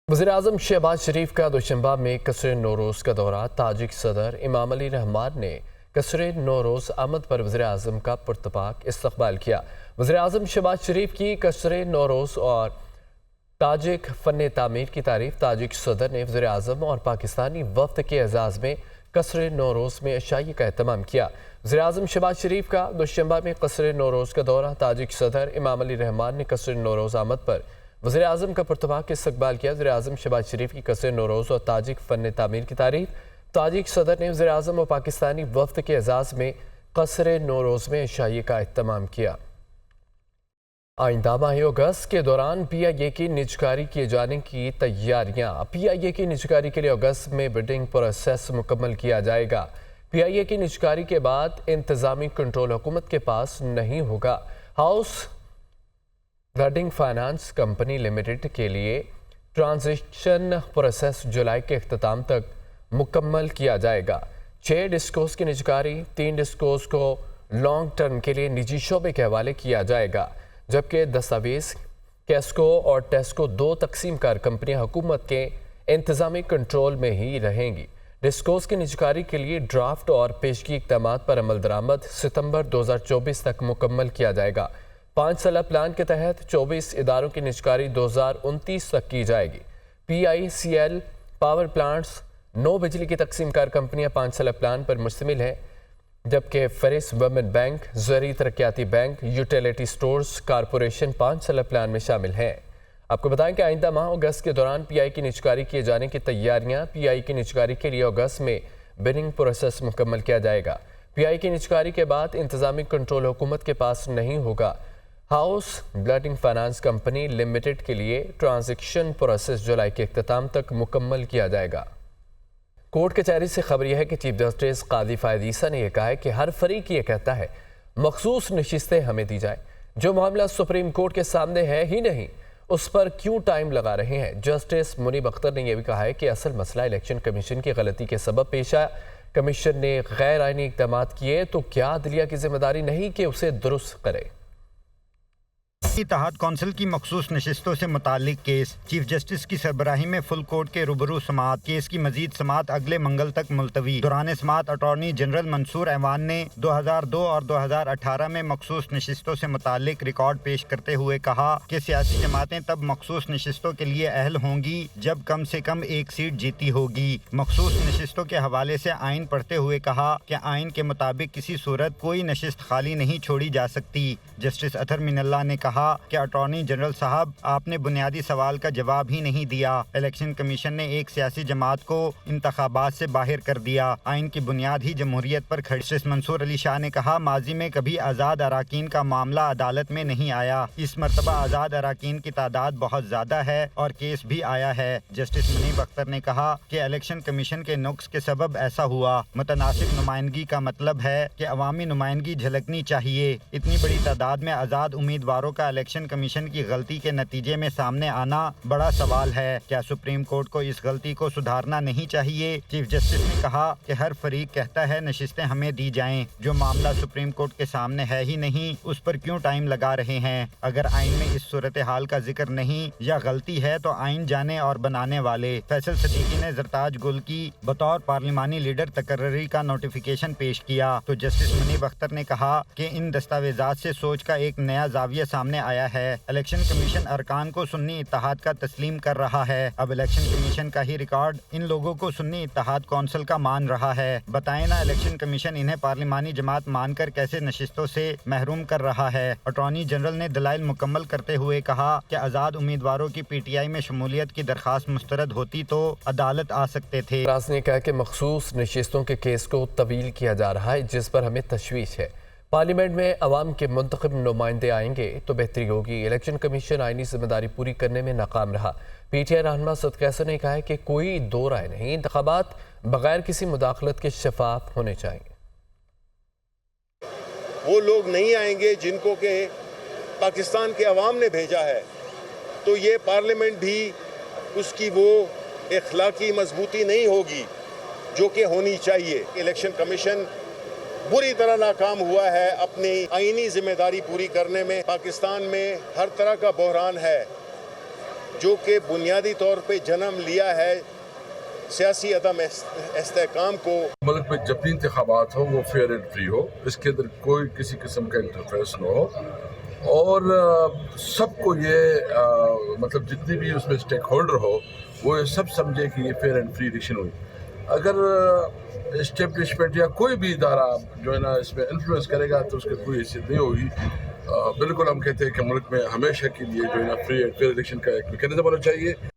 वज़ीर-ए-आज़म शहबाज शरीफ का दोशंबा में कसर नौरोज़ का दौरा। ताजिक सदर इमाम अली रहमान ने कसर नौरोज़ आमद पर वज़ीर-ए-आज़म का पुरतपाक इस्तकबाल किया। वज़ीर-ए-आज़म शहबाज शरीफ की कसर नौरोज़ और ताजिक फ़न तामीर की तारीफ। ताजिक सदर ने वज़ीर-ए-आज़म और पाकिस्तानी वफ़द के एजाज़ में कसर नौरोज़ में अशाई का एहतमाम किया। वज़ीर-ए-आज़म शहबाज शरीफ का दोशंबा में कसर नौरोज़ का दौरा। ताजिक सदर इमाम अली रहमान ने कसर नौरोज़ आमद पर वज़ीर-ए-आज़म का पुरतपाक इस्तकबाल किया। वज़ीर-ए-आज़म शहबाज शरीफ की कसर नौरोज़ और ताजिक फ़न तामीर की तारीफ। ताजिक सदर ने वज़ीर-ए-आज़म और पाकिस्तानी वफ़द के एजाज़ में कसर नौरोज़ में अशाई का एहतमाम किया। आइंदा माह अगस्त के दौरान PIA की निजकारी किए जाने की तैयारियां। PIA की निजकारी के लिए अगस्त में बिडिंग प्रोसेस मुकम्मल किया जाएगा। PIA की निजकारी के बाद इंतज़ामी कंट्रोल हुकूमत के पास नहीं होगा। House building finance company limited के लिए ट्रांजिशन प्रोसेस जुलाई के अख्ताम तक मुकम्मल किया जाएगा। 6 डिस्कोस की निजकारी, 3 डिस्कोस को लॉन्ग टर्म के लिए निजी शोबे के हवाले किया जाएगा, जबकि दस्तावेज़ कैस्को और टेस्को 2 तकसीम कार कंपनियां हुकूमत के इंतज़ामी कंट्रोल में ही रहेंगी। डिस्कोस की निजकारी के लिए ड्राफ्ट और पेशगी इक़दामात पर अमल दरामद सितंबर 2024 तक मुकम्मल किया जाएगा। 5 साला प्लान के तहत 24 इदारों की निजकारी 2029 तक की जाएगी। PICL पावर प्लांट्स 9 बिजली की तकसीम कार कंपनियां 5 साला प्लान पर मुश्तमिल हैं, जबकि फेरिस women bank, Zarai Taraqiati bank, utility stores corporation 5 साला प्लान में शामिल हैं। आपको बताएं कि आइंदा माह अगस्त के दौरान PI की निजकारी किए जाने की तैयारियां। PI की निजकारी के लिए अगस्त में बिडिंग प्रोसेस मुकम्मल किया जाएगा। PI की निजकारी के बाद इंतज़ामी कंट्रोल हुकूमत के पास नहीं होगा। House building finance company limited के लिए ट्रांजिशन प्रोसेस जुलाई के अख्ताम तक मुकम्मल किया जाएगा। कोर्ट कचहरी से खबर यह है कि चीफ जस्टिस कादी फ़ायद ईसा ने यह कहा है कि हर फरीक ये कहता है मखसूस नशिस्तें हमें दी जाए। जो मामला सुप्रीम कोर्ट के सामने है ही नहीं, उस पर क्यों टाइम लगा रहे हैं। जस्टिस मुनीब अख्तर ने यह भी कहा है कि असल मसला इलेक्शन कमीशन की गलती के सबब पेश आया। कमीशन ने गैर आइनी इक़दाम किए तो क्या अदलिया की जिम्मेदारी नहीं कि उसे दुरुस्त करे। इत्तेहाद कौंसिल की मखसूस नशिस्तों से मुतालिक केस। चीफ जस्टिस की सरबराही में फुल कोर्ट के रूबरू समात। केस की मजीद समात अगले मंगल तक मुलतवी। दौरान समात अटॉर्नी जनरल मंसूर ऐवान ने 2002 और 2018 में मखसूस नशिस्तों से मुतालिक रिकॉर्ड पेश करते हुए कहा कि सियासी जमातें तब मखसूस नशिस्तों के लिए अहल होंगी जब कम से कम एक सीट जीती होगी। मखसूस नशिस्तों के हवाले से आइन पढ़ते हुए कहा कि आइन के मुताबिक किसी सूरत कोई नशिस्त खाली नहीं छोड़ी जा सकती। जस्टिस अतहर मिनल्ला ने कहा कि अटॉर्नी जनरल साहब, आपने बुनियादी सवाल का जवाब ही नहीं दिया। इलेक्शन कमीशन ने एक सियासी जमात को इंतखाबात से बाहर कर दिया। आइन की बुनियाद ही जमहूरियत पर खड़ी। जस्टिस मंसूर अली शाह ने कहा, माजी में कभी आज़ाद अराकीन का मामला अदालत में नहीं आया। इस मरतबा आज़ाद अराकीन की तादाद बहुत ज़्यादा है और केस भी आया है। जस्टिस मुनीब अख्तर ने कहा कि इलेक्शन कमीशन के नुक्स के सबब ऐसा हुआ। मुतनासिब नुमाइंदगी का मतलब है कि अवामी नुमाइंदगी झलकनी चाहिए। इतनी बड़ी तादाद में आज़ाद उम्मीदवारों का इलेक्शन कमीशन की गलती के नतीजे में सामने आना बड़ा सवाल है। क्या सुप्रीम कोर्ट को इस गलती को सुधारना नहीं चाहिए। चीफ जस्टिस ने कहा कि हर फरीक कहता है नशिस्तें हमें दी जाएं। जो मामला सुप्रीम कोर्ट के सामने है ही नहीं, उस पर क्यों टाइम लगा रहे हैं। अगर आइन में इस सूरत हाल का जिक्र नहीं या गलती है तो आइन जाने और बनाने वाले। फैसल सदीकी ने जरताज गुल की बतौर पार्लिमानी लीडर तकर्री का नोटिफिकेशन पेश किया तो जस्टिस मुनीब अख्तर ने कहा कि इन दस्तावेजात से सोच का एक नया जाविया सामने आया है। इलेक्शन कमीशन अरकान को सुन्नी इत्तेहाद का तस्लीम कर रहा है। अब इलेक्शन कमीशन का ही रिकॉर्ड इन लोगों को सुन्नी इत्तेहाद कौंसिल का मान रहा है। बताएं ना, इलेक्शन कमीशन इन्हें पार्लिमानी जमात मानकर कैसे नशिस्तों से महरूम कर रहा है। अटॉर्नी जनरल ने दलाइल मुकम्मल करते हुए कहा कि आज़ाद उम्मीदवारों की PTI में शमूलियत की दरखास्त मुस्तरद होती तो अदालत आ सकते थे। राज ने कहा कि मखसूस नशिस्तों के केस को तवील किया जा रहा है, जिस पर हमें तशवीश है। पार्लियामेंट में अवाम के मुंतखब नुमाइंदे आएंगे तो बेहतरी होगी। इलेक्शन कमीशन आइनी जिम्मेदारी पूरी करने में नाकाम रहा। PTI रहनुमा सद कैसर ने कहा है कि कोई दो राय नहीं, इंतखाबात बगैर किसी मुदाखलत के शफाफ होने चाहिए। वो लोग नहीं आएंगे जिनको के पाकिस्तान के अवाम ने भेजा है, तो ये पार्लियामेंट भी उसकी वो इखलाकी मजबूती नहीं होगी जो कि होनी चाहिए। इलेक्शन कमीशन बुरी तरह नाकाम हुआ है अपनी आईनी जिम्मेदारी पूरी करने में। पाकिस्तान में हर तरह का बहरान है, जो कि बुनियादी तौर पे जन्म लिया है सियासी अदम इस्तेहकाम को। मुल्क में जब भी इंतखाबात हो वो फेयर एंड फ्री हो, इसके अंदर कोई किसी किस्म का इंटरफेरेंस न हो, और सबको ये मतलब जितनी भी उसमें स्टेक होल्डर हो वो ये सब समझे कि ये फेयर एंड फ्री इलेक्शन हुई। अगर इस्टेब्लिशमेंट या कोई भी इदारा जो है ना इसमें इन्फ्लुएंस करेगा तो उसकी कोई हैसियत नहीं होगी। बिल्कुल हम कहते हैं कि मुल्क में हमेशा के लिए जो है ना फ्री एंड फेयर इलेक्शन का एक मैकेनिज्म होना चाहिए।